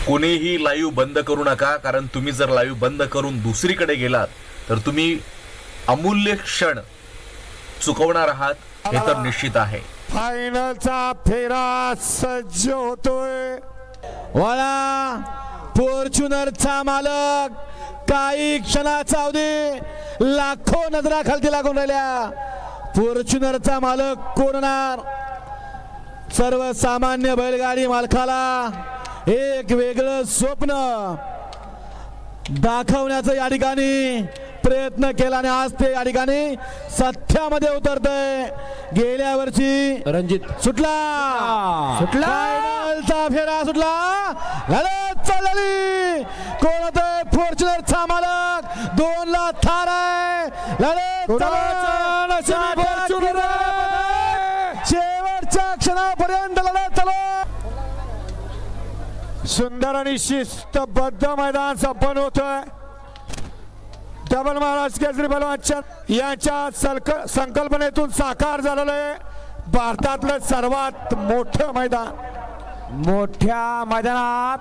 कोणीही लाईव्ह बंद करू नका, कारण तुम्ही जर लाईव्ह बंद करून दुसरीकडे गेलात तर तुम्ही अमूल्य क्षण चुकवणार आहात, हे तर निश्चित आहे। फायनलचा फेरा सज्ज होतोय। वाला फॉर्च्युनरचा मालक काही क्षणाचा अवधी लाखो नजरा खालती लागून राहिल्या। फॉर्च्युनरचा मालक कोण होणार? सर्वसामान्य बैलगाडी मालकाला एक वेगळं स्वप्न दाखवण्याचं या ठिकाणी प्रयत्न केला आणि आज ते या ठिकाणी सत्यामध्ये उतरतंय। गेल्या वर्षी रणजित सुटला फायनलचा फेरा सुटला, लढत चालली। कोण होतंय? फॉर्च्युनरचा मालक, 2 ला थार आहे। लढत शेवटच्या क्षणापर्यंत लढत चालू। सुंदर आणि शिस्तबद्ध मैदान संपन्न होतोय। डबल महाराज केसरी बलवान यांच्या संकल्पनेतून साकार झालेलं आहे भारतातलं सर्वात मोठं मैदान। मोठ्या मैदानात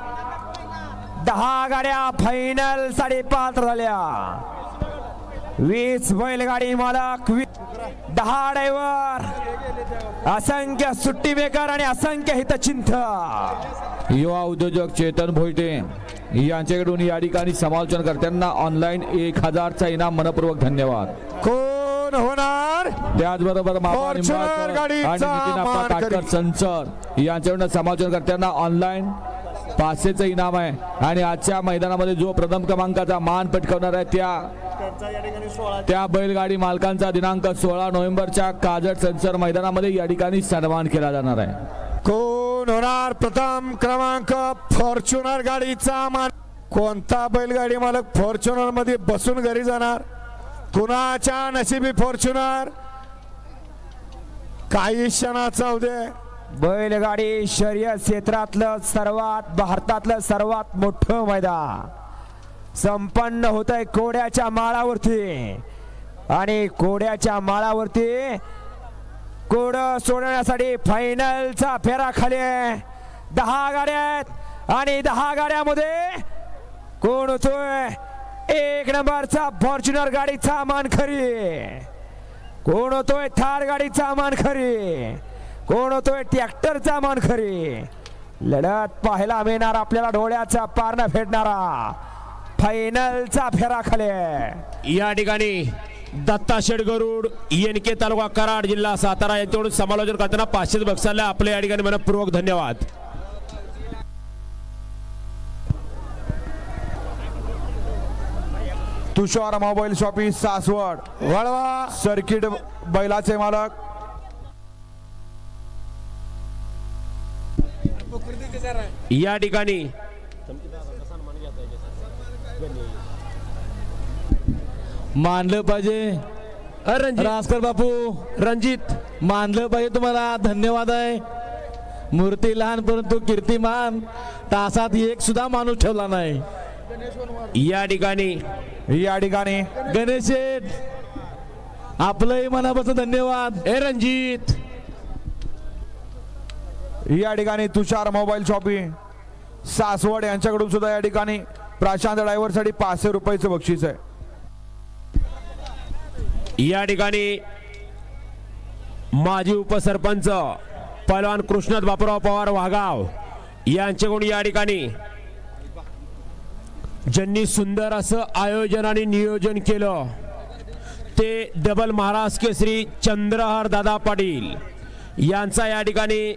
10 गाड्या फायनल 5.5 झाल्या। 20 बैलगाडी मालक, 10 ड्रायव्हर, असंख्य सुट्टी मेकर आणि असंख्य हितचिंतक। युवा उद्योजक चेतन भोईटे यांच्याकडून या ठिकाणी समालोचनकर्त्यांना ऑनलाईन 1000चा इनाम मनपूर्वक धन्यवाद। कोण होणार? त्याचबरोबर फॉर्च्युनर गाडीचा संचर यांच्याकडून समालोचनकर्त्यांना ऑनलाईन 500चं इनाम आहे। आणि आजच्या मैदानामध्ये जो प्रथम क्रमांकाचा मान पटकावणार आहे त्या बैलगाडी मालकांचा दिनांक 16 नोव्हेंबरच्या काजट संचर मैदानामध्ये या ठिकाणी सन्मान केला जाणार आहे। कोण होणार प्रथम क्रमांक? फॉर्च्युनर गाडीचा मान। कोणता बैलगाडी मालक फॉर्च्युनर मध्ये बसून घरी जाणार? कुणाच्या नशिबी फॉर्च्युनर? काही क्षणाचा उदय। बैलगाडी शर्यत क्षेत्रातलं भारतातलं सर्वात मोठं मैदान संपन्न होतंय कोड्याच्या माळावरती। आणि कोड्याच्या माळावरती कोड सोडण्यासाठी फायनलचा फेरा खाली 10 गाड्या आहेत आणि 10 गाड्यामध्ये कोण होतोय? 1 नंबरचा फॉर्च्युनर गाडीचा मानकरी, कोण होतोय? थार गाडीचा मानकरी, कोण होतोय? ट्रॅक्टरचा मानकरी। लढत पाहायला मिळणार आपल्याला डोळ्याचा पारणा फेडणारा फायनलचा फेरा खाली। या ठिकाणी दत्ता शेठ गरुड, एनके तालुका कराड, जिल्हा सातारा यांच्याकडून समालोचन करताना 500 बक्षाला आपल्या या ठिकाणी मनपूर्वक धन्यवाद। तुषार मोबाईल शॉपी सासवड, वळवा सर्किट बैलाचे मालक या ठिकाणी मानलं पाहिजे रासकर बापू, रणजित मानलं पाहिजे तुम्हाला। धन्यवाद आहे। मूर्ती लहान परंतु कीर्तिमान, तासात एक सुद्धा माणूस ठेवला नाही। या ठिकाणी गणेश शेठ आपलंही मनापासून धन्यवाद। रणजित या ठिकाणी तुषार मोबाईल शॉपी सासवड यांच्याकडून सुद्धा या ठिकाणी प्रशांत ड्रायव्हर साठी 500 रुपयाचं बक्षीस आहे। या ठिकाणी माजी उपसरपंच पहलवान कृष्णात बापूराव पवार वाघाव यांच्याकडून या ठिकाणी ज्यांनी सुंदर असं आयोजन आणि नियोजन केलं ते डबल महाराज केसरी चंद्रहार दादा पाटील यांचा या ठिकाणी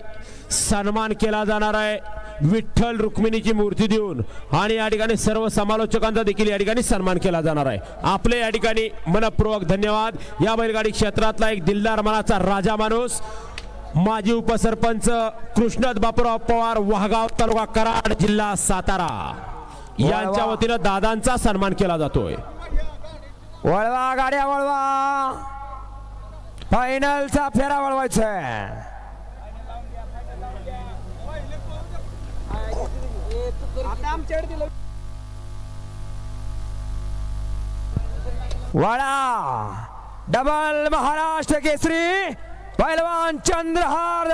सन्मान केला जाणार आहे विठ्ठल रुक्मिणीची मूर्ती देऊन। आणि या ठिकाणी सर्व समालोचकांचा देखील या ठिकाणी सन्मान केला जाणार आहे। आपले या ठिकाणी मनपूर्वक धन्यवाद। या बैलगाडी क्षेत्रातला एक दिलदार मनाचा राजा माणूस माजी उपसरपंच कृष्णात बापूराव पवार, वाघाव तालुका कराड, जिल्हा सातारा यांच्या वतीनं दादांचा सन्मान केला जातोय। वळवा गाड्या वळवा, फायनलचा फेरा वळवायचा आहे। वळा डबल महाराष्ट्र केसरी पहलवान चंद्रहार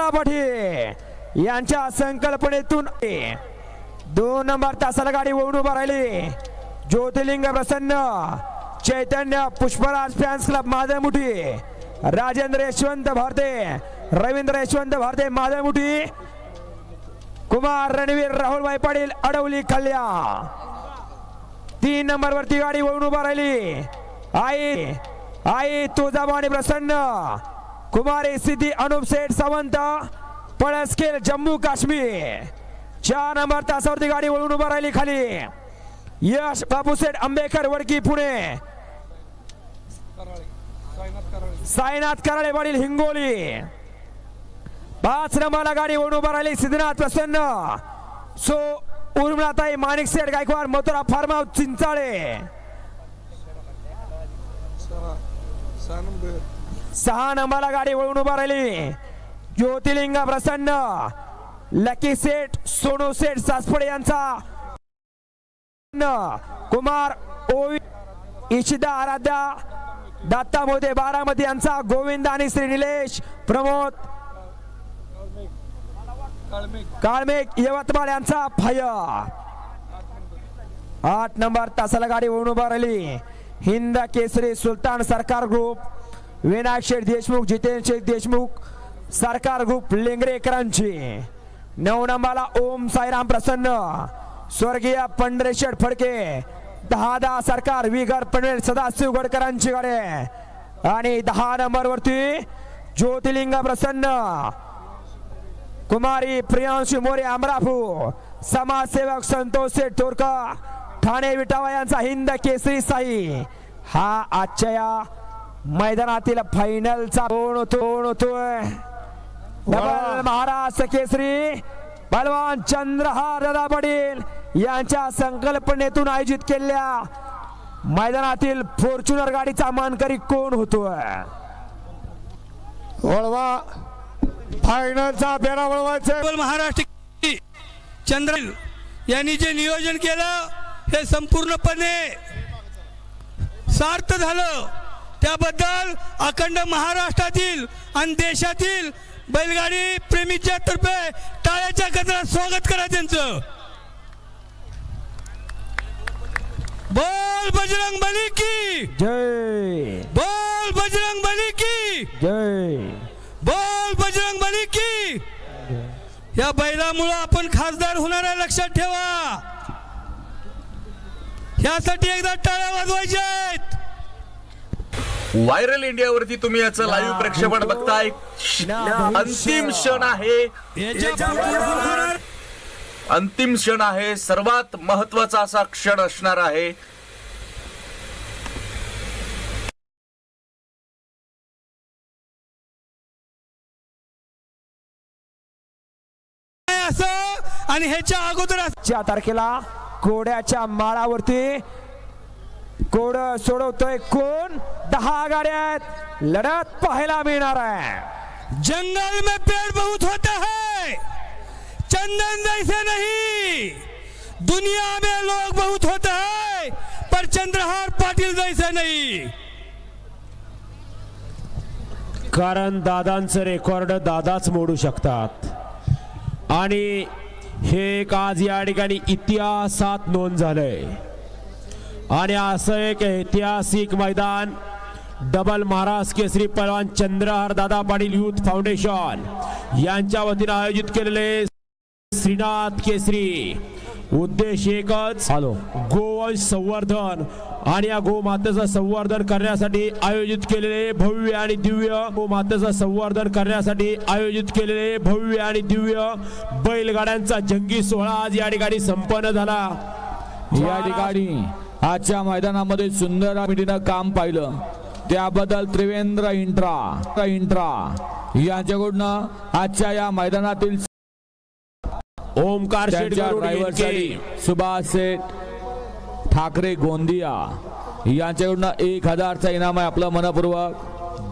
दादा पाटील यांच्या संकल्पनेतून 2 नंबर तासाला गाडी वळून उभा राहिली. ज्योतिर्लिंग प्रसन्न, चैतन्य पुष्पराज फॅन्स क्लब माधवमुठी, राजेंद्र यशवंत भारते, रवींद्र यशवंत भारते माधवमुठी, कुमार रणवीर राहुलभाई पाटील अडवली कल्या. 3 नंबर वरती गाडी वळून उभा राहिली. आई तुळजाभवानी प्रसन्न, कुमारी सिद्धी अनुप शेठ सावंत पळसखेल जम्मू काश्मीर. 4 नंबर तासावरती गाडी वळून उभा राहिली खाली. यश बापूसेठ आंबेकर वडकी पुणे, साईनाथ कराळे पाटील हिंगोली. 5 नंबरला गाडी वळून उभा राहिली सिद्धनाथ प्रसन्न, सो उर्मिलाताई माणिकसेठ गायकवाड मथुरा फार्म हाऊस चिंचाळे. 6 नंबरला गाडी वळून उभा राहिली ज्योतिर्लिंग प्रसन्न, लकी सेठ सोनू सेठ सासपडे यांचा, कुमार ओवी इशिदा आराध्या दत्ता मोदे बारामती यांचा, गोविंद आणि श्री निलेश प्रमोद काळमेघ यवतमाळ यांचा फायर. 8 नंबर तासाला गाडी वळून उभा राहिली हिंद केसरी सुलतान सरकार ग्रुप, विनायक शेठ देशमुख, जितेंद्र शेठ देशमुख सरकार ग्रुप लेंगरेकरांची. 9 नंबरला ओम साईराम प्रसन्न, स्वर्गीय पंढरेशेठ फडके, 10 सरकार विगर पनवेल सदाशिव गडकरांची गाडी. आणि 10 नंबर वरती ज्योतिर्लिंग प्रसन्न, कुमारी प्रियांशु मोरे अमरापूर, समाजसेवक संतोष शेठ तोरका ठाणे विटावा यांचा हिंद केसरी साई. हा आजच्या या मैदानातील फायनलचा कोण होतोय. डबल महाराष्ट्र केसरी पहलवान चंद्रहार दादा पाटील यांच्या संकल्पनेतून आयोजित केलेल्या मैदानातील फॉर्च्युनर गाडीचा मानकरी कोण होतोय. वळवा फायनलचा बेरा वळवायचा. महाराष्ट्र चंद्र यांनी जे नियोजन केलं हे संपूर्णपणे सार्थ झालं. त्याबद्दल अखंड महाराष्ट्रातील आणि देशातील बैलगाडी प्रेमीच्या तर्फे टाळ्याच्या गजरात स्वागत करा त्यांचं. बोल बजरंग बली की जय, बोल बजरंग बली की जय, बोल बजरंग बली की. या बैलामुळे आपण खासदार होणार आहे लक्षात ठेवा. यासाठी एकदा टाळ्या वाजवायच्या आहेत. व्हायरल इंडियावरती तुम्ही याचं लाईव्ह प्रक्षेपण बघताय. अंतिम क्षण आहे, अंतिम क्षण आहे, सर्वात महत्वाचा असा क्षण असणार आहे. असं आणि ह्याच्या अगोदर 4 तारखेला घोड्याच्या माळावरती घोड सोडवतोय कोण. 10 गाड्या आहेत, लढत पाहायला मिळणार आहे. जंगल में पेड़ बहुत होते हैं, चंदन जैसे नहीं. दुनिया में लोग बहुत होते हैं पर चंद्रहार पाटील जैसे नहीं. कारण दादांचं रेकॉर्ड दादाच मोडू शकतात. आणि हे एक आज या ठिकाणी इतिहासात नोंद झालंय. आणि असं एक ऐतिहासिक मैदान डबल महाराष्ट्र केसरी पहलवान चंद्रहार दादा पाटील युथ फाउंडेशन यांच्या वतीने आयोजित केलेले श्रीनाथ केसरी. उद्देश एकच, गोवंश संवर्धन आणि या गोमातेचं संवर्धन करण्यासाठी आयोजित केलेले भव्य आणि दिव्य गोमातेचं संवर्धन करण्यासाठी आयोजित केलेले भव्य आणि दिव्य बैलगाड्यांचा जंगी सोहळा आज या ठिकाणी संपन्न झाला. या ठिकाणी आजच्या मैदानामध्ये सुंदर मिटीनं काम पाहिलं त्याबद्दल त्रिवेंद्र इंट्रा यांच्याकडून आजच्या या मैदानातील ओमकार शेठ ड्रायव्हरसाठी सुभाष शेठ ठाकरे गोंदिया यांच्याकडून 1000चा इनाम आहे. आपलं मनपूर्वक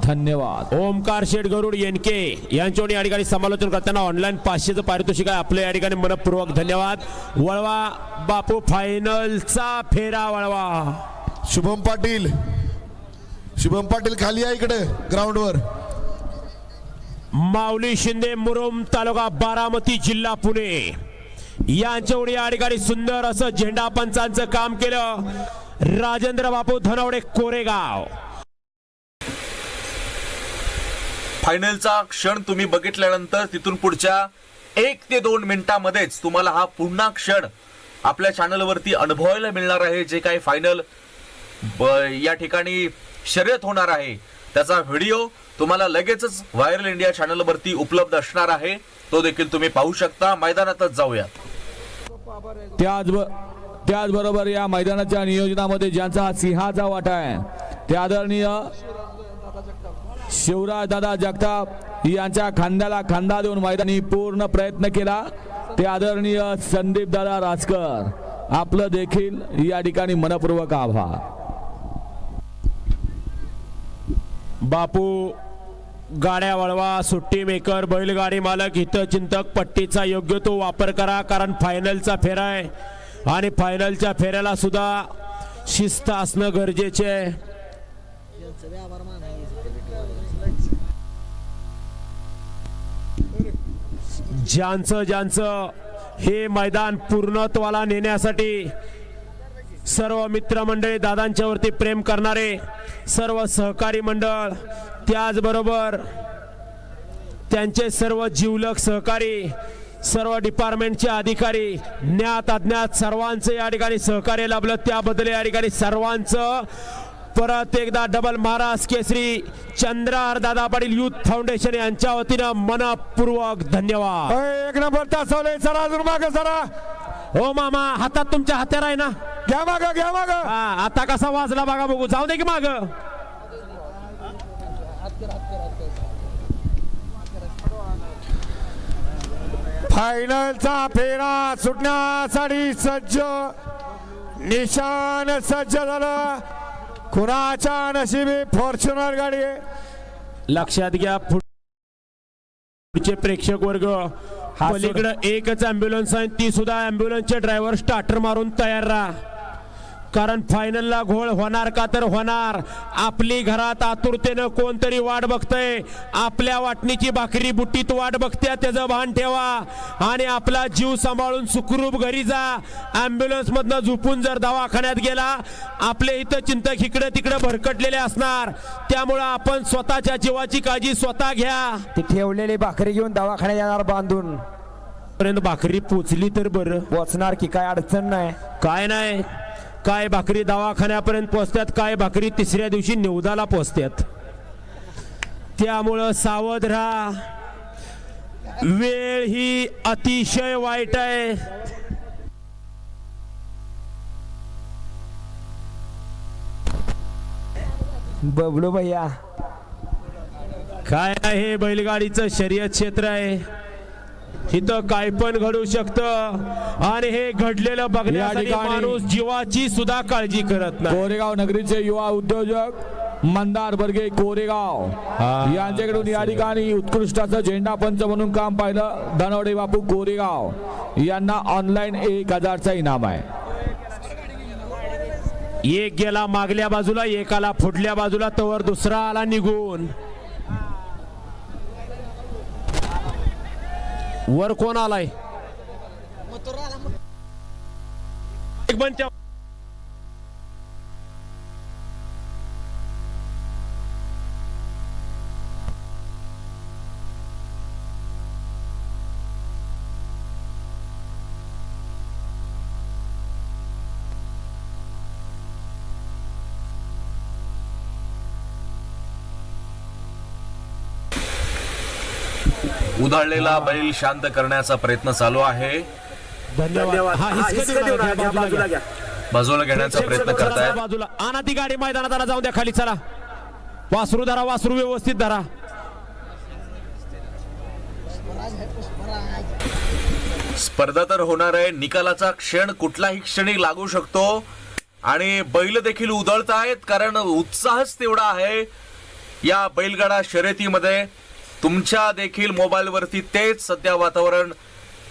धन्यवाद. ओमकार शेठ गरुड एनके यांच्यावर या ठिकाणी समालोचन करताना ऑनलाईन 500चं पारितोषिक आहे. आपलं या ठिकाणी मनपूर्वक धन्यवाद. वळवा बापू फायनलचा फेरा वळवा. शुभम पाटील खाली आहे इकडे ग्राउंडवर. माऊली शिंदे मुरुम तालुका बारामती जिल्हा पुणे यांच्यावर या ठिकाणी सुंदर असं झेंडा पंचांचं काम केलं राजेंद्र बापू धनवडे कोरेगाव. फायनलचा क्षण तुम्ही बघितल्यानंतर तिथून पुढच्या 1 ते 2 मिनिटांमध्येच तुम्हाला हा पुन्हा क्षण आपल्या चॅनलवरती अनुभवायला मिळणार आहे. जे काही फायनल या ठिकाणी शर्यत होणार आहे त्याचा व्हिडिओ तुम्हाला लगेचच व्हायरल इंडिया चॅनलवरती उपलब्ध असणार आहे. तो देखील तुम्ही पाहू शकता. मैदानातच जाऊया. त्याचबरोबर या मैदानाच्या नियोजनामध्ये ज्यांचा सिंहाचा वाटा आहे ते आदरणीय शिवराज दादा जगताप यांच्या खांद्याला खांदा देऊन मैदानी पूर्ण प्रयत्न केला. ते आदरणीय संदीप दादा राजकर आपलं देखील या ठिकाणी मनपूर्वक आभार. बापू गाड्या वळवा, सुट्टी मेकर, बैलगाडी मालक, हितचिंतक, पट्टीचा योग्य तो वापर करा कारण फायनलचा फेरा आहे आणि फायनलच्या फेऱ्याला सुद्धा शिस्त असणं गरजेचे आहे. ज्यांचं हे मैदान पूर्णत्वाला नेण्यासाठी सर्व मित्रमंडळी, दादांच्या वरती प्रेम करणारे सर्व सहकारी मंडळ, त्याचबरोबर त्यांचे सर्व जीवलग सहकारी, सर्व डिपार्टमेंटचे अधिकारी, ज्ञात अज्ञात सर्वांचे या ठिकाणी सहकार्य लाभलं. त्याबद्दल या ठिकाणी सर्वांचं परत एकदा डबल महाराज केसरी चंद्रहार दादा पाटील युथ फाउंडेशन यांच्या वतीनं मनपूर्वक धन्यवाद. एक नंबर तासवले. चला अजून मागे जरा. हो मामा, हातात तुमच्या हत्यार आहे ना, घ्या माग, घ्या माग. आता कसा वाजला बघा बघू. जाऊ दे की माग. फायनलचा फेरा सुटण्यासाठी सज्ज, निशान सज्ज झालं. कुणाच्या नशिबी फॉर्च्युनर गाडी. लक्षात घ्या पुढचे प्रेक्षक वर्ग, पलीकडे एकच अँब्युलन्स आहे, ती सुद्धा अँब्युलन्सचे ड्रायव्हर स्टार्टर मारून तयार राहा कारण फायनलला घोळ होणार का तर होणार. आपली घरात आतुरतेनं कोणतरी वाट बघतय, आपल्या वाटणीची भाकरी बुट्टीत वाट बघत्या, त्याचं भान ठेवा आणि आपला जीव सांभाळून सुखरूप घरी जा. अँब्युलन्स मधनं झोपून जर दवाखान्यात गेला, आपले इथं चिंतक इकडे तिकडे भरकटलेले असणार. त्यामुळं आपण स्वतःच्या जीवाची काळजी स्वतः घ्या. ती ठेवलेली भाकरी घेऊन दवाखान्यात येणार बांधून. पर्यंत भाकरी पोचली तर बरं. पोचणार की काय अडचण नाही. काय नाही, काय भाकरी दवाखान्यापर्यंत पोहोचतात, काय भाकरी तिसऱ्या दिवशी निवदाला पोहोचतात. त्यामुळं सावध राहा. वेळ ही अतिशय वाईट आहे. बबलू भैया, काय आहे, बैलगाडीचं शर्यत क्षेत्र आहे, इथं काय पण घडू शकतं आणि हे घडलेलं बघण्यासाठी माणूस जीवाची सुद्धा काळजी करत नाही. कोरेगाव नगरीचे युवा उद्योजक मंदार बर्गे कोरेगाव यांच्याकडून या ठिकाणी उत्कृष्टाचं झेंडा पंच म्हणून काम पाहिलं धनवडे बापू कोरेगाव यांना ऑनलाईन 1000चा इनाम आहे. एक गेला मागल्या बाजूला, एकाला पुढल्या बाजूला, तवर दुसरा आला निघून. वर कोण आलाय? एक बंच. उधळलेला बैल शांत करण्याचा प्रयत्न चालू आहे. धन्यवाद. बाजूला घेण्याचा प्रयत्न करतायत. बाजूला आणा ती गाडी, मैदानात जाऊन द्या खाली. चला वासरू धरा, वासरू व्यवस्थित धरा. स्पर्धा तर होणार आहे. निकालाचा क्षण कुठलाही क्षणी लागू शकतो आणि बैल देखील उधळत आहेत कारण उत्साहच तेवढा आहे या बैलगाडा शर्यतीमध्ये. तुमच्या देखील मोबाईल वरती तेच सध्या वातावरण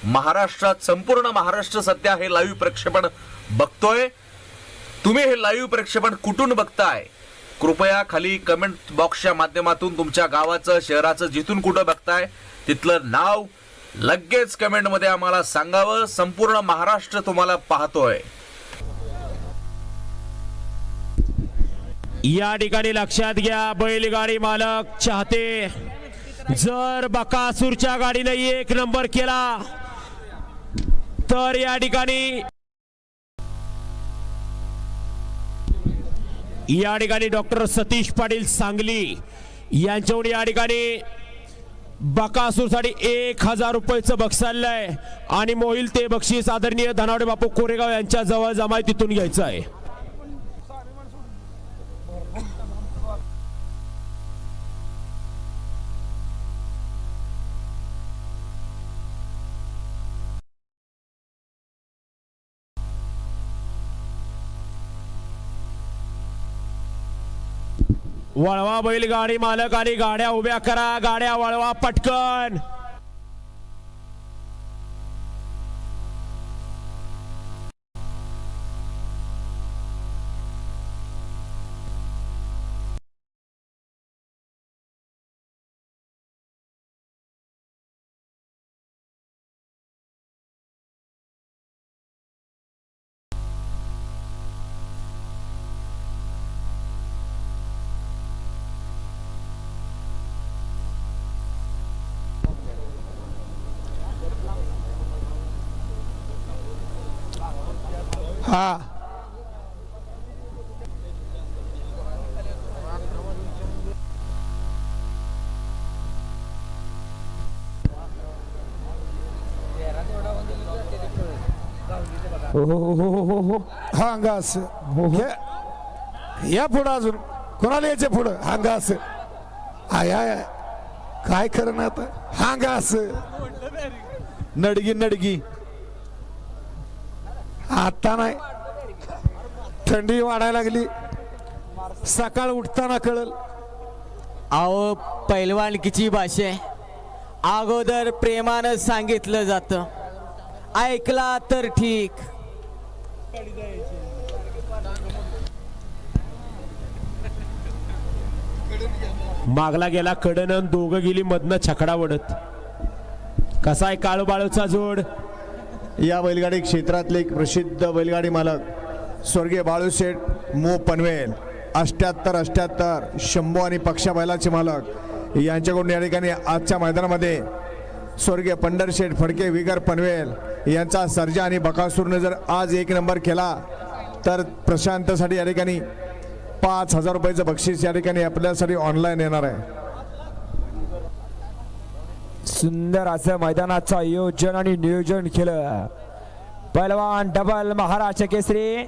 महाराष्ट्रात, संपूर्ण महाराष्ट्र सध्या हे लाईव्ह प्रक्षेपण बघतोय. तुम्ही हे लाईव्ह प्रक्षेपण कुठून बघताय, कृपया खाली कमेंट बॉक्सच्या माध्यमातून तुमच्या गावाचं शहराचं जिथून कुठं बघताय तिथलं नाव लगेच कमेंट मध्ये आम्हाला सांगावं. संपूर्ण महाराष्ट्र तुम्हाला पाहतोय. या ठिकाणी लक्षात घ्या बैलगाडी मालक चाहते, जर बकासूरच्या गाडीने 1 नंबर केला तर या ठिकाणी डॉक्टर सतीश पाटील सांगली यांच्याकडून या ठिकाणी बकासूरसाठी 1000 रुपयाचं बक्षीस आलंय आणि मोहिल ते बक्षीस आदरणीय धनावडे बापू कोरेगाव यांच्या जवळ जमाय तिथून घ्यायचं आहे. वळवा बैलगाडी मालक आणि गाड्या उभ्या करा, गाड्या वळवा पटकन. हा हांगास या पुढं अजून कोणाला यायचे पुढं हांगास आय काय खरं ना आता हांगास नडगी नडगी आता नाही, थंडी वाढायला लागली, सकाळ उठताना कळल. अहो पैलवानकीची भाषा अगोदर प्रेमानं सांगितलं जातं, ऐकला तर ठीक. मागला गेला कडनं, दोघं गेली मधनं छकडा वडत. कसा आहे काळू बाळूचा जोड. या बैलगाडी क्षेत्रातले एक प्रसिद्ध बैलगाडी मालक स्वर्गीय बाळूशेठ मो पनवेल 78 शंभू आणि पक्षा बैलाचे मालक यांच्याकडून या ठिकाणी आजच्या मैदानामध्ये स्वर्गीय पंढरशेठ फडके विगर पनवेल यांचा सर्जा आणि बकासूरने जर आज 1 नंबर केला तर प्रशांतसाठी या ठिकाणी 5000 रुपयाचं बक्षीस या ठिकाणी आपल्यासाठी ऑनलाईन येणार आहे. सुंदर असं मैदानाचं आयोजन आणि नियोजन केलं. पैलवान डबल महाराष्ट्र केसरी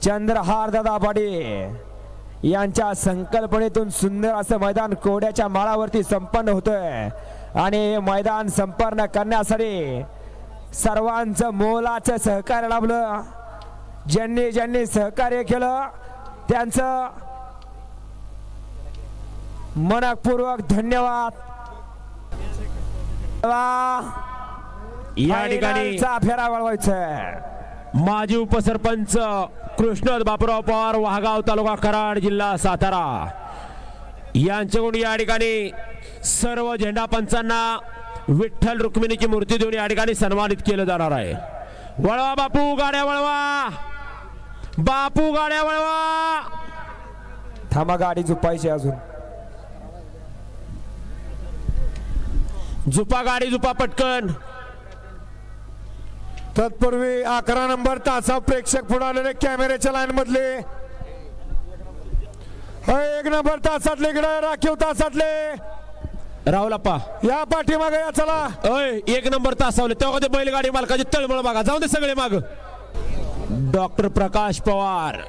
चंद्रहार दादा पाटील यांच्या संकल्पनेतून सुंदर असं मैदान कोड्याच्या माळावरती संपन्न होतंय आणि मैदान संपन्न करण्यासाठी सर्वांचं मोलाचं सहकार्य लाभलं. ज्यांनी ज्यांनी सहकार्य केलं त्यांचं मनपूर्वक धन्यवाद. या ठिकाणी फेरा वळवायचा माजी उपसरपंच कृष्ण बापूराव पवार वाहगाव तालुका कराड जिल्हा सातारा यांच्याकडून या ठिकाणी सर्व झेंडा पंचांना विठ्ठल रुक्मिणीची मूर्ती देऊन या ठिकाणी सन्मानित केलं जाणार आहे. वळवा बापू गाड्या वळवा, बापू गाड्या वळवा. थांबा गाडी झुपायची अजून. झुपा गाडी झुपा पटकन. तत्पूर्वी 11 नंबर तासा प्रेक्षक पुढे आलेले कॅमेऱ्याच्या लाईन मधले 1 नंबर तासातले इकडे राखीव तासातले राहुलप्पा या पाठीमागे या चला. 1 नंबर तासावले तेव्हा ते बैलगाडी मालकाची तळमळ बघा. जाऊ दे सगळे माग. डॉक्टर प्रकाश पवार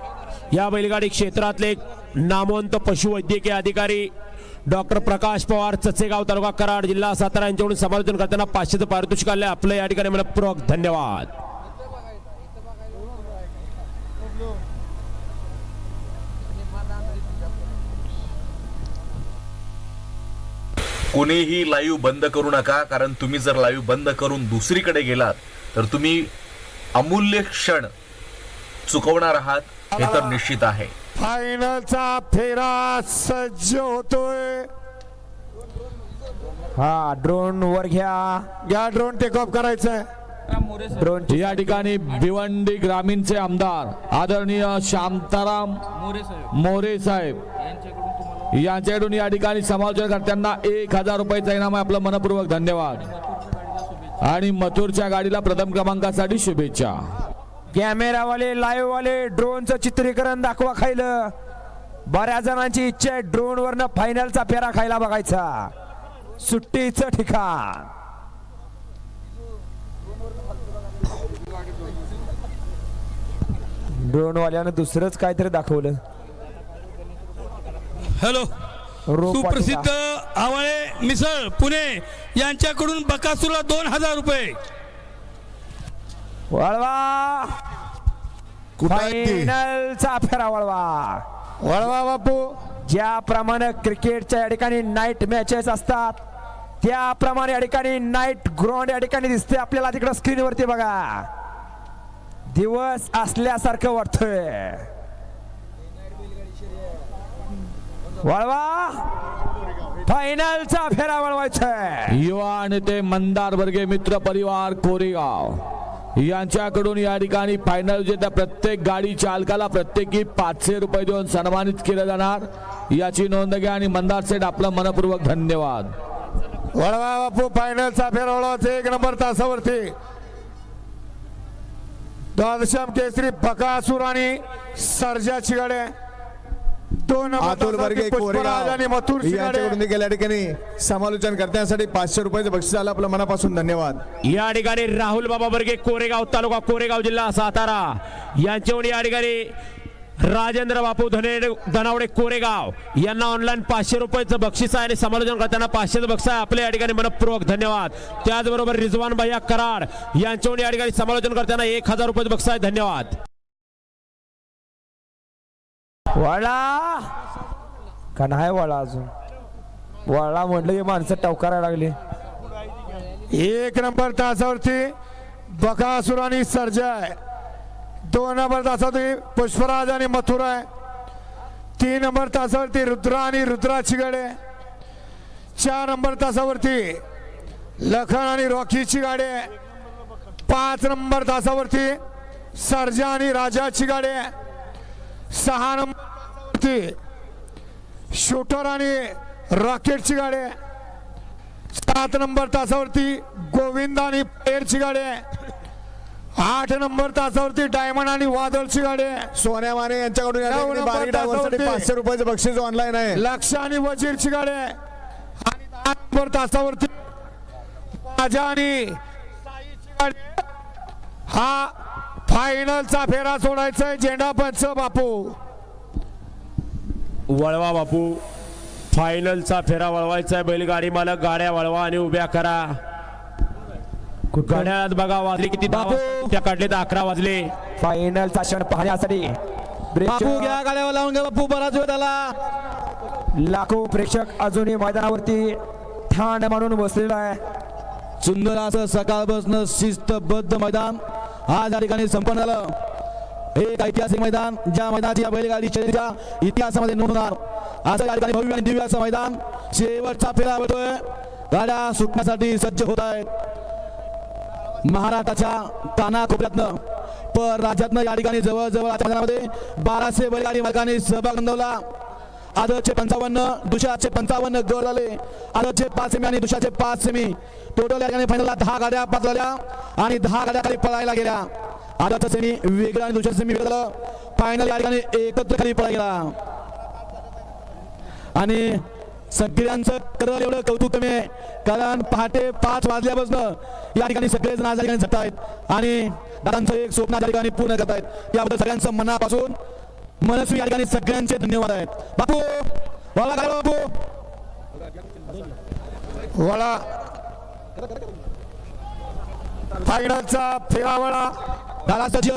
या बैलगाडी क्षेत्रातले एक नामवंत पशुवैद्यकीय अधिकारी डॉक्टर प्रकाश पवार चचेगाव तालुका कराड जिल्हा सातारा यांच्याकडून समालोचन करताना 500चं पारितोषिक आले. आपलं या ठिकाणी मनपूर्वक धन्यवाद. कोणीही लाईव्ह बंद करू नका, कारण तुम्ही जर लाईव्ह बंद करून दुसरीकडे गेलात तर तुम्ही अमूल्य क्षण चुकवणार आहात हे तर निश्चित आहे. फायनलचा फेरा सज्ज होतोय. हा ड्रोन वर घ्या ड्रोन टेक ऑफ करायचंय. ड्रोन या ठिकाणी भिवंडी ग्रामीणचे आमदार आदरणीय शांताराम मोरे साहेब यांच्याकडून या ठिकाणी समालोचनकर्त्यांना 1000 रुपयाचा इनाम आहे. आपलं मनपूर्वक धन्यवाद. आणि मथुरच्या गाडीला प्रथम क्रमांकासाठी शुभेच्छा. कॅमेरावाले लाईव्ह वाले ड्रोनचं चित्रीकरण दाखवा खायला. बऱ्याच जणांची इच्छा आहे ड्रोन वरनं फायनलचा फेरा खायला बघायचा. सुट्टीचं ठिकाण ड्रोन वाल्यानं दुसरंच काहीतरी दाखवलं. हॅलो सुप्रसिद्ध आवळे मिसळ पुणे यांच्याकडून बकासूरला 2000 रुपये. वळवा फायनलचा फेरा वळवा बापू. ज्याप्रमाणे क्रिकेटच्या या ठिकाणी नाईट मॅचेस असतात त्याप्रमाणे या ठिकाणी नाईट ग्राउंड या ठिकाणी दिसते आपल्याला तिकडे स्क्रीनवरती बघा. दिवस असल्यासारखं वाटतंय. वळवा फायनलचा फेरा वळवायचा. युवा नेते मंदार वर्गे मित्र परिवार कोरेगाव यांच्याकडून या ठिकाणी फायनल जेत्या प्रत्येक गाडी चालकाला प्रत्येकी 500 रुपये देऊन सन्मानित केलं जाणार. याची नोंद घ्या. आणि मंदार सेठ आपलं मनपूर्वक धन्यवाद. वळवा बापू फायनलचा फेरा वळवायचा. 1 नंबर तासावरती द्वादशम केसरी बकासूर आणि सर्जाची गाडी. 2 अतुल वर्गे कोरेगाव यांच्याकडून देखील या ठिकाणी समालोचन करण्यासाठी 500 रुपयाचं बक्षीस आलं. आपलं मनापासून धन्यवाद. या ठिकाणी राहुल बाबा वर्गे कोरेगाव तालुका कोरेगाव जिल्हा सातारा यांच्याकडून या ठिकाणी राजेंद्र बापू धनावडे कोरेगाव यांना ऑनलाईन 500 रुपयाचं बक्षीस आहे. आणि समालोचन करताना 500चं बक्षीस आहे. आपल्या या ठिकाणी मनपूर्वक धन्यवाद. त्याचबरोबर रिजवान भैया कराड यांच्याकडून या ठिकाणी समालोचन करताना 1000 रुपयाचं बक्षीस आहे. धन्यवाद. वळा का नाही वळा अजून वळा म्हटलं की माणसं टवकारा लागली. 1 नंबर तासावरती बकासूर आणि सर्जा आहे. 2 नंबर तासावरती पुष्पराज आणि मथुरा आहे. 3 नंबर तासावरती रुद्रा आणि रुद्राची गाडी आहे. 4 नंबर तासावरती लखन आणि रॉकीची गाडी आहे. 5 नंबर तासावरती सर्जा आणि राजाची गाडी आहे. 6 नंबर तासावरती शूटर आणि रॉकेटची गाडी आहे. 7 नंबर तासावरती गोविंद आणि पेरची गाडी आहे. 8 नंबर तासावरती डायमंड आणि वादळची गाडी आहे. सोन्या माने यांच्याकडून 500 रुपयाचं बक्षीस ऑनलाईन आहे. लक्ष आणि वजीरची गाडी आहे. आणि 10 नंबर तासावरती राजा आणि साईची गाडी. हा फायनलचा फेरा सोडायचा आहे. झेंडा पंच बापू वळवा बापू फायनलचा फेरा वळवायचा आहे. बैलगाडी मालक गाड्या वळवा आणि उभ्या करा. घड्याळात बघा वाजले किती. त्या काढले तर 11 वाजले. फायनलचा क्षण पाहण्यासाठी बापू घ्या गाड्या लावून घ्या. बापू बराच वेळ झाला. लाखो प्रेक्षक अजूनही मैदानावरती ठाण म्हणून बसलेला आहे. सुंदर असं सकाळपासून शिस्तबद्ध मैदान आज या ठिकाणी संपन्न झालं. एक ऐतिहासिक मैदान ज्या मैदानाची या बैलगाडी शर्यतीच्या इतिहासामध्ये नोंद होणार. असं या ठिकाणी भव्य आणि दिव्य असं मैदान शेवटचा फेरा होतोय. गाड्या सुटण्यासाठी सज्ज होत आहेत. महाराष्ट्राच्या कानाकोपऱ्यातनं पर राज्यातनं या ठिकाणी जवळजवळ मैदानामध्ये 1200 बैलगाडी मालकांनी सहभाग नोंदवला. आदतचे 55 दुसऱ्याचे 55 गट झाले. आदतचे 5 सेमी आणि दुसऱ्याचे 5 सेमी टोटल या ठिकाणी फायनलला 10 गाड्या पास झाल्या आणि 10 गाड्या खाली पळायला गेल्या. आदतचा सेमी वेगळा आणि दुसऱ्या सेमी वेगळं. फायनल या ठिकाणी एकत्र खाली पळायला गेला. आणि सगळ्यांचं करल एवढं कौतुक कमी आहे कारण पहाटे 5 वाजल्यापासून या ठिकाणी सगळेच आज या ठिकाणी झटतायत आणि दादांचं एक स्वप्न या ठिकाणी पूर्ण करतायत. याबद्दल सगळ्यांचं मनापासून मनस्वी या ठिकाणी सगळ्यांचे धन्यवाद आहेत. बापू वळा काय बापू वळा फायनलचा फेरा वळा झाला सज्ज.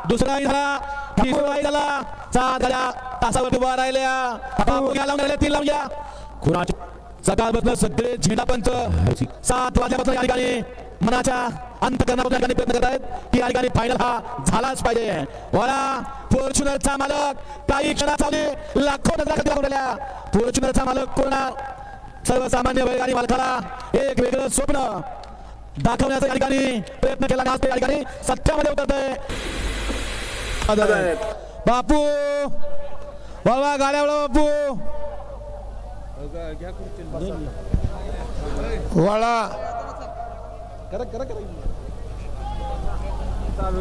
दुसराही झाला. तिसराही झाला. 7 गाड्या तासावर उभा राहिल्या. बापू घ्या लावून राहिल्या. 3 लावून घ्या. सकाळपासून सगळे झेंडा पंच 7 वाजल्यापासून या ठिकाणी मनाच्या अंतकरणापासून या ठिकाणी प्रयत्न करत आहेत की या ठिकाणी फायनल हा झालाच पाहिजे. वळा फॉर्च्युनरचा मालक काही क्षणासाठी लाखो नजरा फॉर्च्युनरचा मालक पूर्ण सर्वसामान्य बैलगाडी मालकाला एक वेगळं स्वप्न दाखवण्याचा या ठिकाणी प्रयत्न केला आज ते या ठिकाणी सत्यामध्ये उतरत आहे. बापू बाबा गाड्या बापू वळा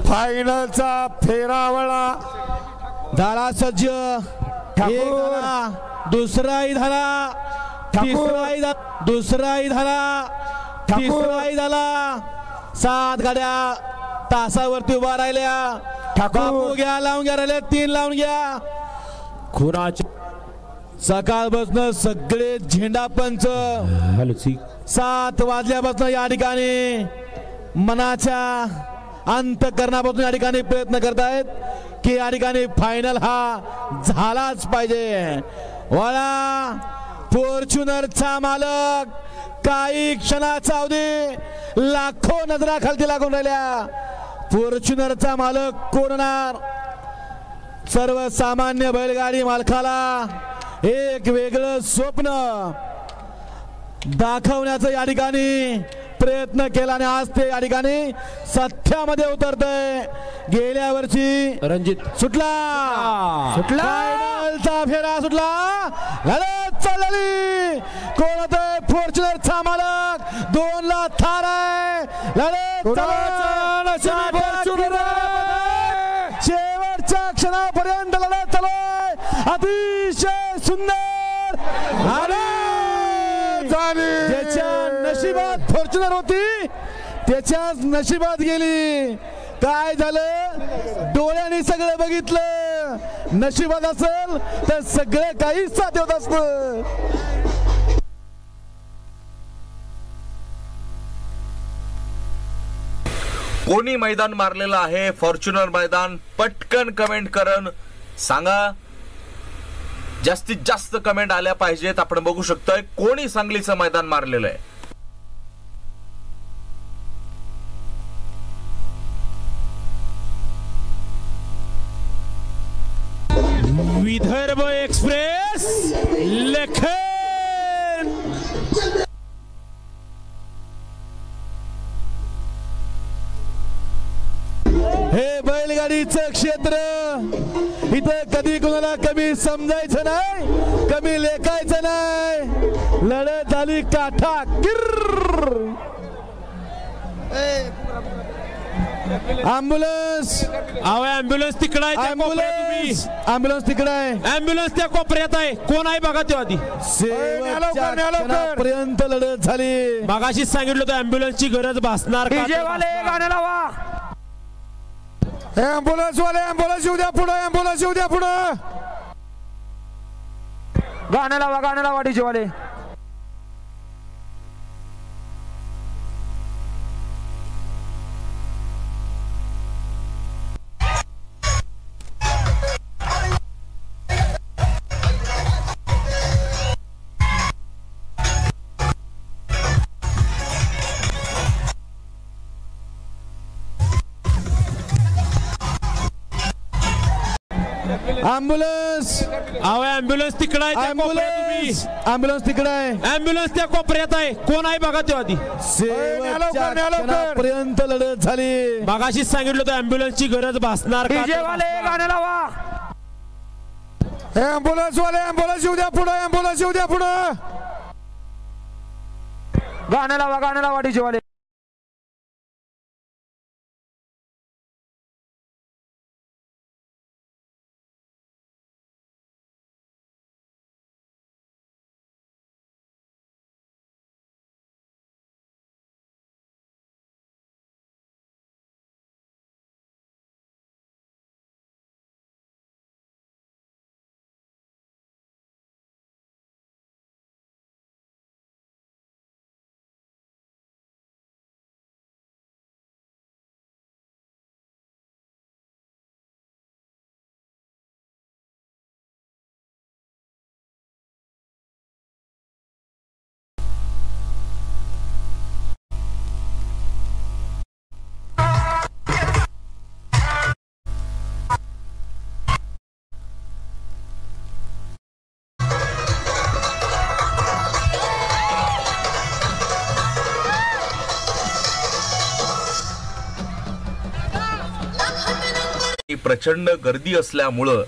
फायनलचा फेरावळा झाला सज्ज. एक झाला, दुसराही झाला, तिसराही झाला, दुसराही झाला, तिसराही झाला. 7 गाड्या तासावरती उभा राहिल्या. बापू घ्या लावून घ्या राहिले 3 लावून घ्या. खुराच्या सकाळपासून सगळे झेंडा पंच 7 वाजल्यापासून या ठिकाणी मनाच्या अंतकरणापासून या ठिकाणी प्रयत्न करतायत की या ठिकाणी फायनल हा झालाच पाहिजे. वळा फॉर्च्युनरचा मालक काही क्षणाचा अवधी लाखो नजरा खालती लागून राहिल्या. फॉर्च्युनरचा मालक कोण होणार? सर्वसामान्य बैलगाडी मालकाला एक वेगळं स्वप्न दाखवण्याचा या ठिकाणी प्रयत्न केला आणि आज ते या ठिकाणी सत्यामध्ये उतरतंय. गेल्या वर्षी रणजित सुटला फायनलचा फेरा सुटला. लढत चालली. कोण होतंय? फॉर्च्युनरचा मालक 2 ला थार आहे. लढत शेवटच्या क्षणापर्यंत लढत चालू आहे. अतिशय सुंदर ज्याच्या नशिबात फॉर्च्युनर होती त्याच्याच नशिबात गेली. काय झालं? डोळ्याने सगळं बघितलं. नशिबात असेल तर सगळं काही साध्य होत असतं. कोणी मैदान मारलेलं आहे? फॉर्च्युनर मैदान. पटकन कमेंट करून सांगा. जास्तीत जास्त कमेंट आल्या पाहिजेत. आपण बघू शकतोय कोणी सांगलीचं मैदान मारलेलं आहे. विदर्भ एक्सप्रेस लखन. हे बैलगाडीचं क्षेत्र इथं कधी कोणाला कमी समजायचं नाही, कमी लेखायचं नाही. लढत झाली काठा किर. ॲम्ब्युलन्स ॲम्ब्युलन्स तिकडे आहे. ॲम्ब्युलन्स तिकडे आहे. ॲम्ब्युलन्स त्या कोपऱ्यात आहे. कोण आहे बघा तेव्हा आधी. पर्यंत लढत झाली. मगाशीच सांगितलं होतं ॲम्ब्युलन्सची गरज भासणार. गाणं लावा. ॲम्ब्युलन्स वाले ॲम्ब्युलन्स येऊ द्या पुढे. ॲम्ब्युलन्स येऊ द्या पुढे. गाणं लावा डीजे वाले. ॲम्ब्युलन्स ॲम्ब्युलन्स तिकडे आहे. ॲम्ब्युलन्स तिकडे आहे. ॲम्ब्युलन्स त्या कोपऱ्यात आहे. कोण आहे बघा तेव्हा आधी. पर्यंत लढत झाली. मगाशीच सांगितलं होतं ॲम्ब्युलन्सची गरज भासणार. डीजे वाले गाणं लावा. ॲम्ब्युलन्स वाले ॲम्ब्युलन्स येऊ द्या पुढे. ॲम्ब्युलन्स येऊ द्या पुढे. गाणं लावा डीजे वाले. प्रचंड गर्दी असल्यामुळं